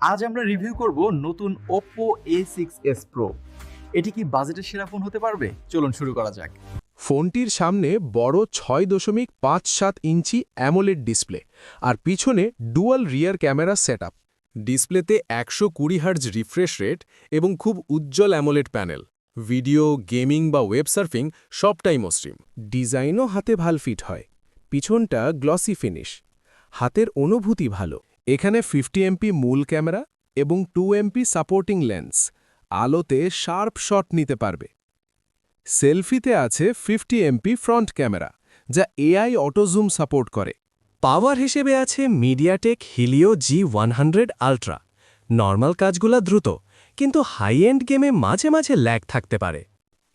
আজ আমরা রিভিউ করব নতুন Oppo A6s Pro। এটি কি বাজেটের সেরা ফোন হতে পারবে? চলুন শুরু করা যাক। ফোনটির সামনে বড় 6.57 ইঞ্চি অ্যামোলেড ডিসপ্লে আর পিছনে ডুয়াল রিয়ার ক্যামেরা সেটআপ। ডিসপ্লেতে 120 হার্জ রিফ্রেশ রেট এবং খুব উজ্জ্বল অ্যামোলেড প্যানেল। ভিডিও, গেমিং বা ওয়েব সার্ফিং সবটাই মসৃণ। ডিজাইনও হাতে ভাল ফিট হয়। পিছনটা গ্লসি ফিনিশ। হাতের অনুভূতি ভালো। এখানে 50 এমপি মূল ক্যামেরা এবং 2 এমপি সাপোর্টিং লেন্স। আলোতে শার্প শট নিতে পারবে। সেলফিতে আছে 50 এমপি ফ্রন্ট ক্যামেরা, যা এআই অটো জুম সাপোর্ট করে। পাওয়ার হিসেবে আছে MediaTek Helio G100 ultra. Normal কাজগুলা দ্রুত, কিন্তু হাই এন্ড গেমে মাঝে মাঝে ল্যাগ থাকতে পারে।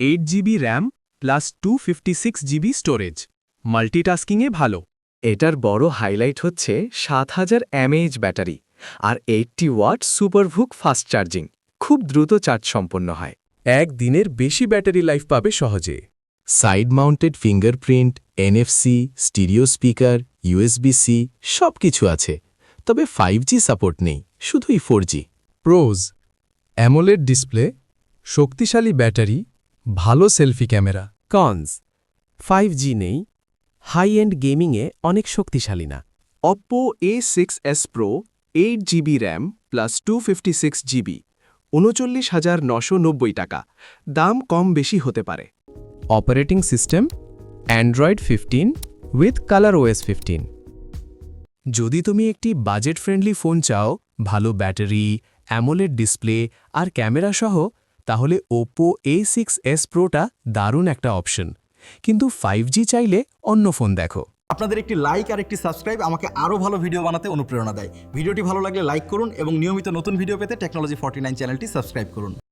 8 GB RAM plus 256 GB storage, মাল্টিটাস্কিংয়ে ভালো। এটার বড় হাইলাইট হচ্ছে 7000 mAh ব্যাটারি আর 80 ওয়াট সুপারভুক ফাস্ট চার্জিং। খুব দ্রুত চার্জ সম্পন্ন হয়। একদিনের বেশি ব্যাটারি লাইফ পাবে সহজে। Side mounted fingerprint, NFC, stereo speaker, USB-C সবকিছু আছে, তবে 5G সাপোর্ট নেই, শুধুই 4G। প্রোজ: অ্যামোলেড ডিসপ্লে, শক্তিশালী ব্যাটারি, ভালো সেলফি ক্যামেরা। কনস: 5G নেই, হাই এন্ড গেমিংয়ে অনেক শক্তিশালী না। Oppo A6s Pro 8 GB RAM plus 256 GB, 39,990 টাকা। দাম কম বেশি হতে পারে। Operating system Android 15 with ColorOS 15। যদি তুমি একটি বাজেট ফ্রেন্ডলি ফোন চাও, ভালো ব্যাটারি, অ্যামোলেড ডিসপ্লে আর ক্যামেরা সহ, তাহলে Oppo A6s Proটা দারুণ একটা অপশন। কিন্তু 5G চাইলে অন্য ফোন দেখো। আপনাদের একটি লাইক আর একটি সাবস্ক্রাইব আমাকে আরও ভালো ভিডিও বানাতে অনুপ্রেরণা দেয়। ভিডিওটি ভালো লাগলে লাইক করুন এবং নিয়মিত নতুন ভিডিও পেতে টেকনোলজি 49 চ্যানেলটি সাবস্ক্রাইব করুন।